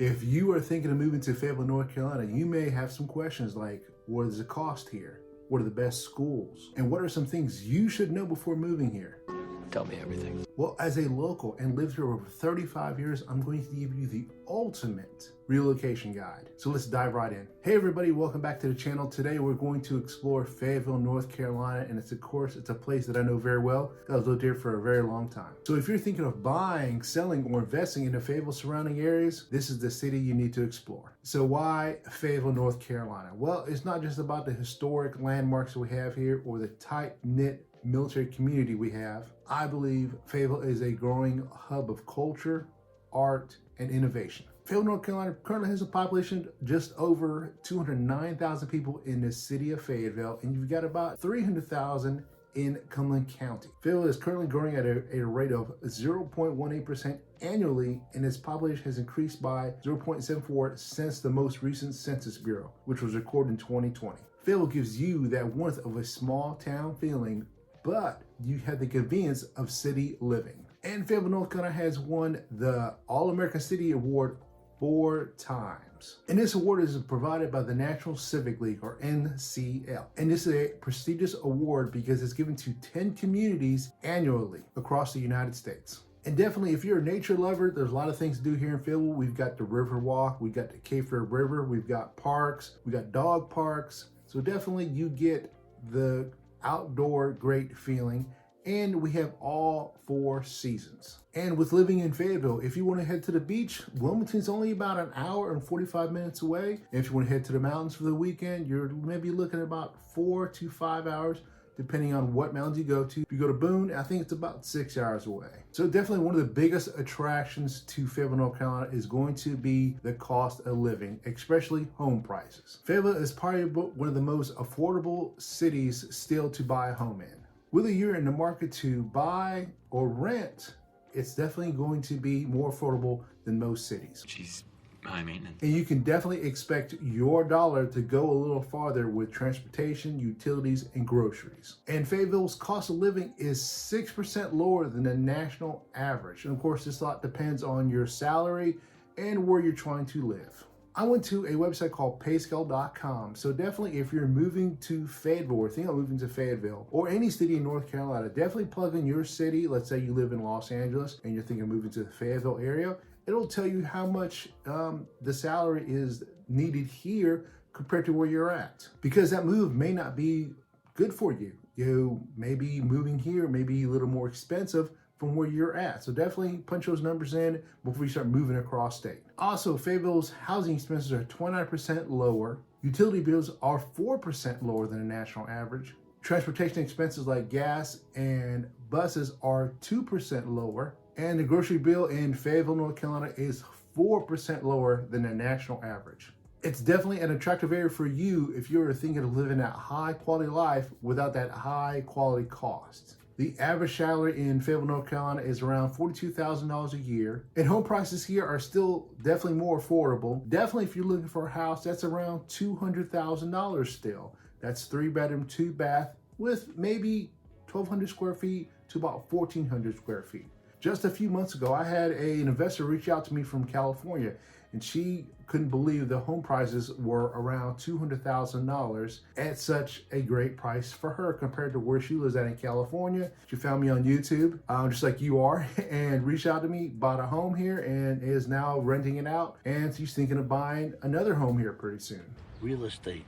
If you are thinking of moving to Fayetteville, North Carolina, you may have some questions like, what is the cost here? What are the best schools? And what are some things you should know before moving here? Tell me everything. Well, as a local and lived here over 35 years, I'm going to give you the ultimate relocation guide. So let's dive right in. Hey everybody, welcome back to the channel. Today we're going to explore Fayetteville, North Carolina, and it's a place that I know very well. I've lived here for a very long time. So if you're thinking of buying, selling, or investing in the Fayetteville surrounding areas, this is the city you need to explore. So why Fayetteville, North Carolina? Well, it's not just about the historic landmarks that we have here or the tight-knit military community we have. I believe Fayetteville is a growing hub of culture, art, and innovation. Fayetteville, North Carolina currently has a population just over 209,000 people in the city of Fayetteville, and you've got about 300,000 in Cumberland County. Fayetteville is currently growing at a rate of 0.18% annually, and its population has increased by 0.74 since the most recent Census Bureau, which was recorded in 2020. Fayetteville gives you that warmth of a small town feeling, but you have the convenience of city living. And Fayetteville, North Carolina has won the All-American City Award 4 times. And this award is provided by the National Civic League, or NCL. And this is a prestigious award because it's given to 10 communities annually across the United States. And definitely, if you're a nature lover, there's a lot of things to do here in Fayetteville. We've got the River Walk, we've got the Cape Fear River, we've got parks, we've got dog parks. So definitely you get the outdoor great feeling, and we have all 4 seasons. And with living in Fayetteville, if you want to head to the beach, Wilmington's only about an hour and 45 minutes away. And if you want to head to the mountains for the weekend, you're maybe looking at about 4 to 5 hours, depending on what mountains you go to. If you go to Boone, I think it's about 6 hours away. So definitely one of the biggest attractions to Fayetteville, North Carolina is going to be the cost of living, especially home prices. Fayetteville is probably one of the most affordable cities still to buy a home in. Whether you're in the market to buy or rent, it's definitely going to be more affordable than most cities. She's high maintenance. And you can definitely expect your dollar to go a little farther with transportation, utilities, and groceries. And Fayetteville's cost of living is 6% lower than the national average. And of course, this lot depends on your salary and where you're trying to live. I went to a website called payscale.com. So definitely if you're moving to Fayetteville or thinking of moving to Fayetteville or any city in North Carolina, definitely plug in your city. Let's say you live in Los Angeles and you're thinking of moving to the Fayetteville area. It'll tell you how much the salary is needed here compared to where you're at. Because that move may not be good for you. You may be moving here, maybe a little more expensive from where you're at. So definitely punch those numbers in before you start moving across state. Also, Fayetteville's housing expenses are 29% lower. Utility bills are 4% lower than the national average. Transportation expenses like gas and buses are 2% lower. And the grocery bill in Fayetteville, North Carolina is 4% lower than the national average. It's definitely an attractive area for you if you're thinking of living that high quality life without that high quality cost. The average salary in Fayetteville, North Carolina is around $42,000 a year. And home prices here are still definitely more affordable. Definitely if you're looking for a house, that's around $200,000 still. That's 3-bedroom, 2-bath with maybe 1,200 square feet to about 1,400 square feet. Just a few months ago, I had an investor reach out to me from California, and she couldn't believe the home prices were around $200,000 at such a great price for her compared to where she lives at in California. She found me on YouTube, just like you are, and reached out to me, bought a home here, and is now renting it out, and she's thinking of buying another home here pretty soon. Real estate.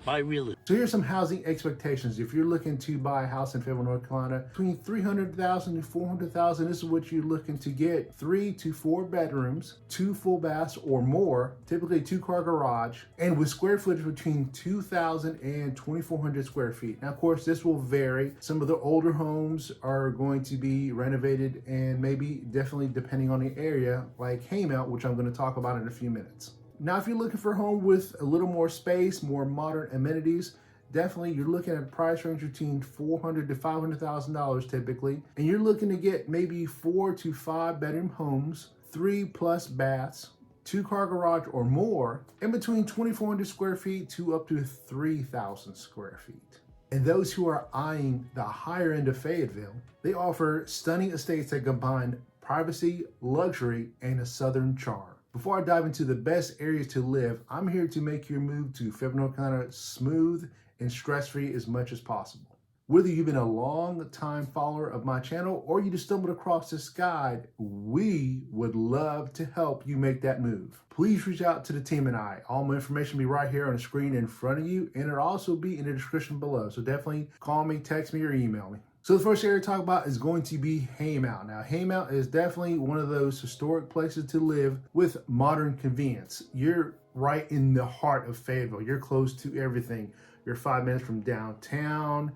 Buy real estate. So here's some housing expectations. If you're looking to buy a house in Fayetteville, North Carolina, between $300,000 to $400,000, this is what you're looking to get. 3 to 4 bedrooms, 2 full baths or more, typically a 2-car garage, and with square footage between 2,000 and 2,400 square feet. Now, of course, this will vary. Some of the older homes are going to be renovated and maybe definitely depending on the area, like Haymount, which I'm going to talk about in a few minutes. Now, if you're looking for a home with a little more space, more modern amenities, definitely you're looking at a price range between $400,000 to $500,000 typically. And you're looking to get maybe 4 to 5 bedroom homes, 3+ baths, 2-car garage or more, and between 2,400 square feet to up to 3,000 square feet. And those who are eyeing the higher end of Fayetteville, they offer stunning estates that combine privacy, luxury, and a southern charm. Before I dive into the best areas to live, I'm here to make your move to Fayetteville, North Carolina smooth and stress-free as much as possible. Whether you've been a long-time follower of my channel or you just stumbled across this guide, we would love to help you make that move. Please reach out to the team and I. All my information will be right here on the screen in front of you, and it'll also be in the description below. So definitely call me, text me, or email me. So the first area to talk about is going to be Haymount. Now, Haymount is definitely one of those historic places to live with modern convenience. You're right in the heart of Fayetteville. You're close to everything. You're 5 minutes from downtown,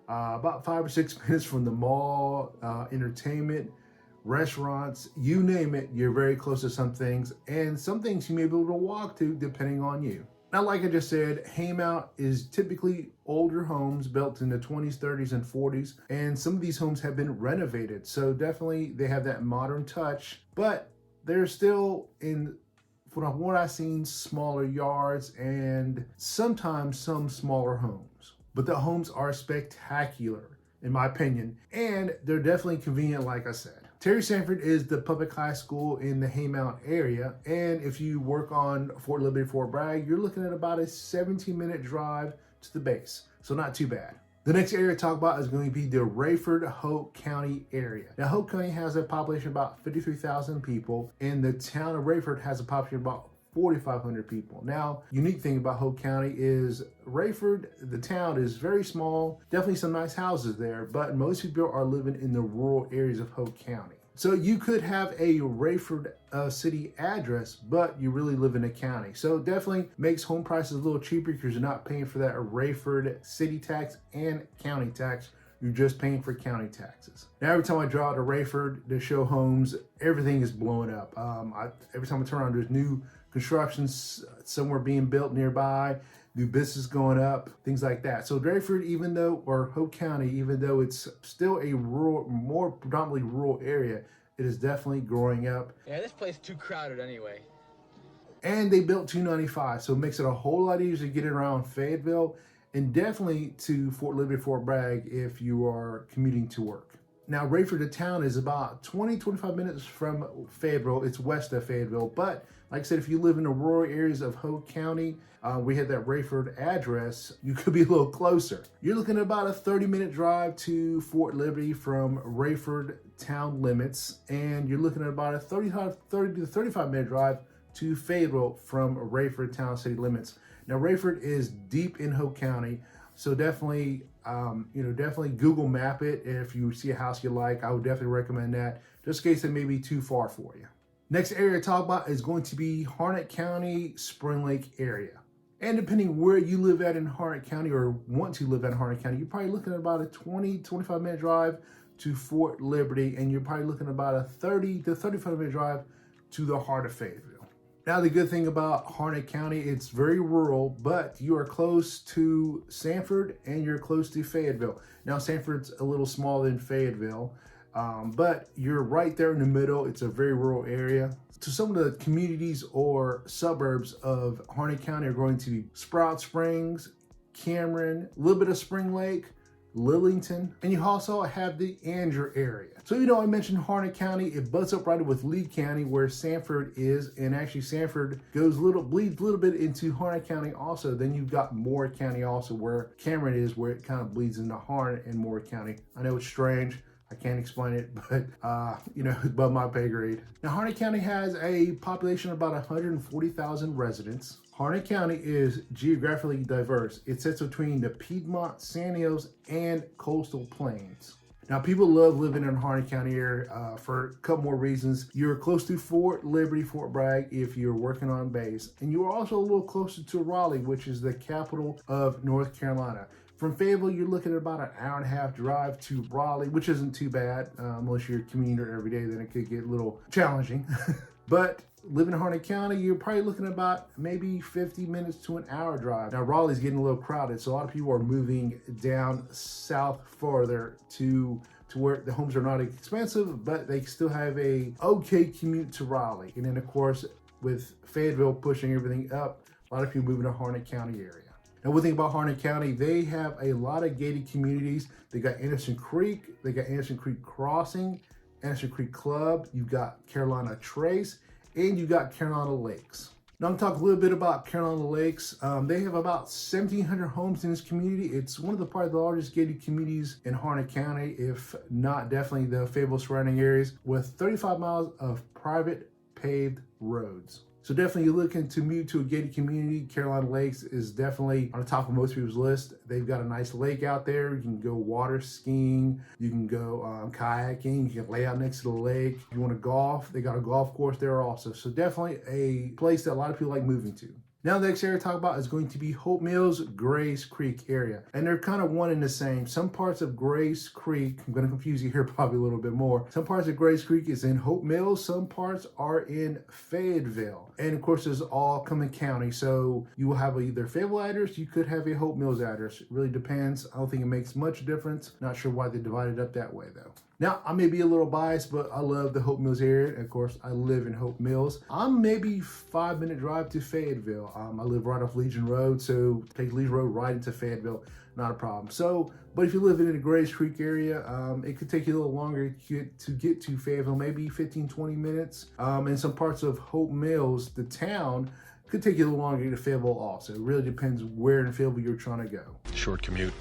about 5 or 6 minutes from the mall, entertainment, restaurants, you name it, you're very close to some things, and some things you may be able to walk to depending on you. Now, like I just said, Haymount is typically older homes built in the 20s, 30s, and 40s, and some of these homes have been renovated, so definitely they have that modern touch, but they're still in, from what I've seen, smaller yards and sometimes some smaller homes. But the homes are spectacular, in my opinion, and they're definitely convenient, like I said. Terry Sanford is the public high school in the Haymount area, and if you work on Fort Liberty, Fort Bragg, you're looking at about a 17-minute drive to the base, so not too bad. The next area to talk about is going to be the Raeford, Hoke County area. Now, Hoke County has a population of about 53,000 people, and the town of Raeford has a population of about 4,500 people. Now, unique thing about Hoke County is Raeford, the town, is very small, definitely some nice houses there, but most people are living in the rural areas of Hoke County. So you could have a Raeford city address, but you really live in a county. So definitely makes home prices a little cheaper because you're not paying for that Raeford city tax and county tax. You're just paying for county taxes. Now, every time I drive to Raeford to show homes, everything is blowing up. Every time I turn around, there's new constructions somewhere being built nearby, new business going up, things like that. So Raeford, even though, or Hoke County, even though it's still a rural, more predominantly rural area, it is definitely growing up. Yeah, this place is too crowded anyway. And they built 295, so it makes it a whole lot easier to get around Fayetteville and definitely to Fort Liberty, Fort Bragg if you are commuting to work. Now, Raeford, the town, is about 20-25 minutes from Fayetteville. It's west of Fayetteville, but like I said, if you live in the rural areas of Hoke County, we have that Raeford address, you could be a little closer. You're looking at about a 30-minute drive to Fort Liberty from Raeford town limits, and you're looking at about a 30 to 35-minute drive to Fayetteville from Raeford town city limits. Now, Raeford is deep in Hoke County, so definitely, definitely Google map it. If you see a house you like, I would definitely recommend that, just in case it may be too far for you. Next area to talk about is going to be Harnett County, Spring Lake area. And depending where you live at in Harnett County or want to live at in Harnett County, you're probably looking at about a 20-25-minute drive to Fort Liberty, and you're probably looking at about a 30 to 35-minute drive to the heart of Fayetteville. Now, the good thing about Harnett County, it's very rural, but you are close to Sanford and you're close to Fayetteville. Now, Sanford's a little smaller than Fayetteville, but you're right there in the middle. It's a very rural area. So some of the communities or suburbs of Harnett County are going to be Sprout Springs, Cameron, a little bit of Spring Lake, Lillington, and you also have the Andrew area. So, I mentioned Harnett County, it butts up right with Lee County where Sanford is, and actually Sanford bleeds a little bit into Harnett County also. Then you've got Moore County also where Cameron is, where it kind of bleeds into Harnett and Moore County. I know it's strange, I can't explain it, but it's above my pay grade. Now, Harnett County has a population of about 140,000 residents. Harnett County is geographically diverse. It sits between the Piedmont, Sand Hills, and coastal plains. Now, people love living in the Harnett County area for a couple more reasons. You're close to Fort Liberty, Fort Bragg if you're working on base. And you're also a little closer to Raleigh, which is the capital of North Carolina. From Fayetteville, you're looking at about an hour-and-a-half drive to Raleigh, which isn't too bad. Unless you're a commuter every day, then it could get a little challenging. But living in Harnett County, you're probably looking at about maybe 50 minutes to an hour drive. Now, Raleigh's getting a little crowded, so a lot of people are moving down south further to where the homes are not expensive, but they still have a okay commute to Raleigh. And then, of course, with Fayetteville pushing everything up, a lot of people moving to Harnett County area. Now, one thing about Harnett County, they have a lot of gated communities. They got Anderson Creek, they got Anderson Creek Crossing, Anderson Creek Club, you've got Carolina Trace, and you got Carolina Lakes. Now I'm talking a little bit about Carolina Lakes. They have about 1,700 homes in this community. It's one of the probably the largest gated communities in Harnett County, if not definitely the Fayetteville surrounding areas, with 35 miles of private paved roads. So definitely you're looking to move to a gated community. Carolina Lakes is definitely on the top of most people's list. They've got a nice lake out there. You can go water skiing. You can go kayaking. You can lay out next to the lake. If you want to golf, they got a golf course there also. So definitely a place that a lot of people like moving to. Now the next area to talk about is going to be Hope Mills, Grays Creek area. And they're kind of one and the same. Some parts of Grays Creek, I'm going to confuse you here probably a little bit more. Some parts of Grays Creek is in Hope Mills. Some parts are in Fayetteville. And of course, it's all Haymount County. So you will have either Fayetteville address, you could have a Hope Mills address. It really depends. I don't think it makes much difference. Not sure why they divided up that way though. Now, I may be a little biased, but I love the Hope Mills area. Of course, I live in Hope Mills. I'm maybe 5-minute drive to Fayetteville. I live right off Legion Road, so take Legion Road right into Fayetteville, not a problem. So, but if you live in the Grays Creek area, it could take you a little longer to get to Fayetteville, maybe 15, 20 minutes. In some parts of Hope Mills, the town, could take you a little longer to get to Fayetteville also. It really depends where in Fayetteville you're trying to go. Short commute.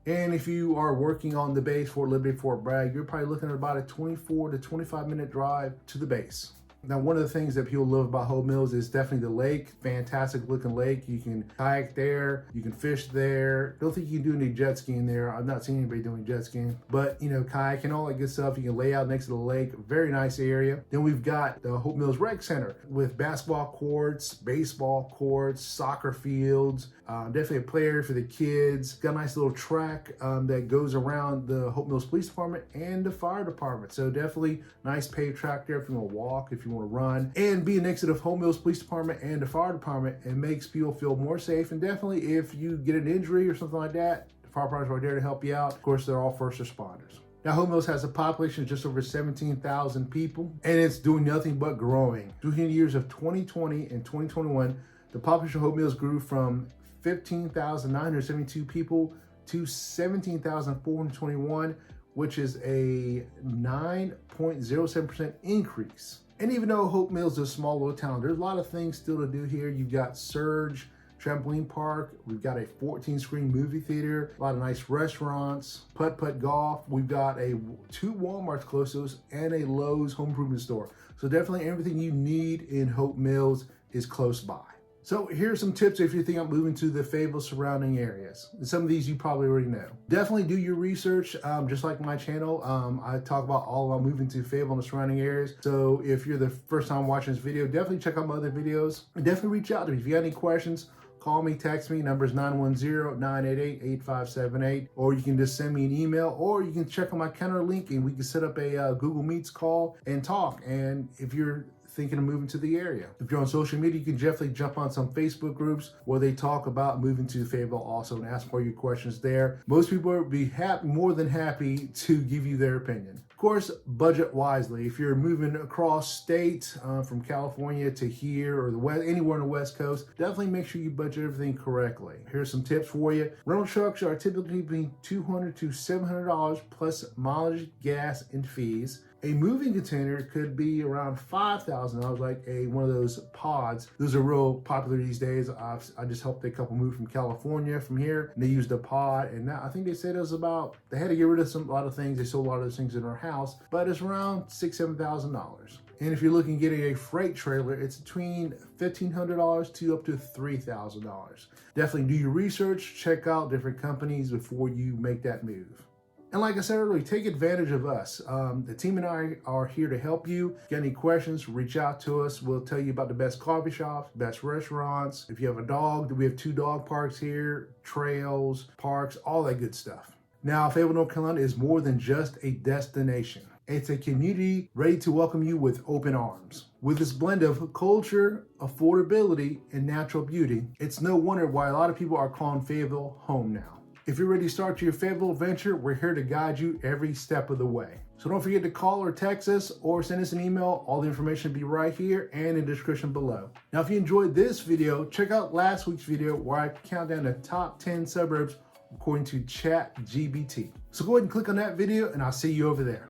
And if you are working on the base, Fort Liberty, Fort Bragg, you're probably looking at about a 24 to 25 minute drive to the base. Now, one of the things that people love about Hope Mills is definitely the lake. Fantastic looking lake. You can kayak there. You can fish there. Don't think you can do any jet skiing there. I've not seen anybody doing jet skiing. But, you know, kayak and all that good stuff. You can lay out next to the lake. Very nice area. Then we've got the Hope Mills Rec Center with basketball courts, baseball courts, soccer fields. Definitely a play area for the kids. Got a nice little track that goes around the Hope Mills Police Department and the fire department. So definitely nice paved track there if you want to walk, if you want to run. And being next to the Hope Mills Police Department and the fire department, it makes people feel more safe. And definitely if you get an injury or something like that, the fire department's right there to help you out. Of course, they're all first responders. Now, Hope Mills has a population of just over 17,000 people, and it's doing nothing but growing. Between the years of 2020 and 2021, the population of Hope Mills grew from 15,972 people to 17,421, which is a 9.07% increase. And even though Hope Mills is a small little town, there's a lot of things still to do here. You've got Surge Trampoline Park. We've got a 14-screen movie theater, a lot of nice restaurants, putt-putt golf. We've got 2 Walmarts close to us and a Lowe's home improvement store. So definitely everything you need in Hope Mills is close by. So here's some tips if you're thinking about moving to the Fayetteville surrounding areas. And some of these you probably already know. Definitely do your research, just like my channel. I talk about all about moving to Fayetteville and the surrounding areas. So if you're the first time watching this video, definitely check out my other videos. And definitely reach out to me. If you got any questions, call me, text me. Number is 910-988-8578. Or you can just send me an email, or you can check on my calendar link and we can set up a Google Meets call and talk. And if you're thinking of moving to the area, if you're on social media, you can definitely jump on some Facebook groups where they talk about moving to Fayetteville also and ask all your questions there. Most people will be more than happy to give you their opinion. Of course, budget wisely. If you're moving across state from California to here or anywhere on the West Coast, definitely make sure you budget everything correctly. Here's some tips for you. Rental trucks are typically between $200 to $700 plus mileage, gas, and fees. A moving container could be around $5,000, like one of those pods. Those are real popular these days. I just helped a couple move from California from here, and they used a pod, and now I think they said it was about, they had to get rid of a lot of things. They sold a lot of those things in our house, but it's around $6,000 to $7,000. And if you're looking at getting a freight trailer, it's between $1,500 to up to $3,000. Definitely do your research, check out different companies before you make that move. And like I said earlier, take advantage of us. The team and I are here to help you. If you got any questions, reach out to us. We'll tell you about the best coffee shops, best restaurants. If you have a dog, we have 2 dog parks here, trails, parks, all that good stuff. Now, Fayetteville, North Carolina is more than just a destination. It's a community ready to welcome you with open arms. With this blend of culture, affordability, and natural beauty, it's no wonder why a lot of people are calling Fayetteville home now. If you're ready to start your Fayetteville venture, we're here to guide you every step of the way. So don't forget to call or text us or send us an email. All the information will be right here and in the description below. Now, if you enjoyed this video, check out last week's video where I count down the top 10 suburbs according to ChatGPT. So go ahead and click on that video and I'll see you over there.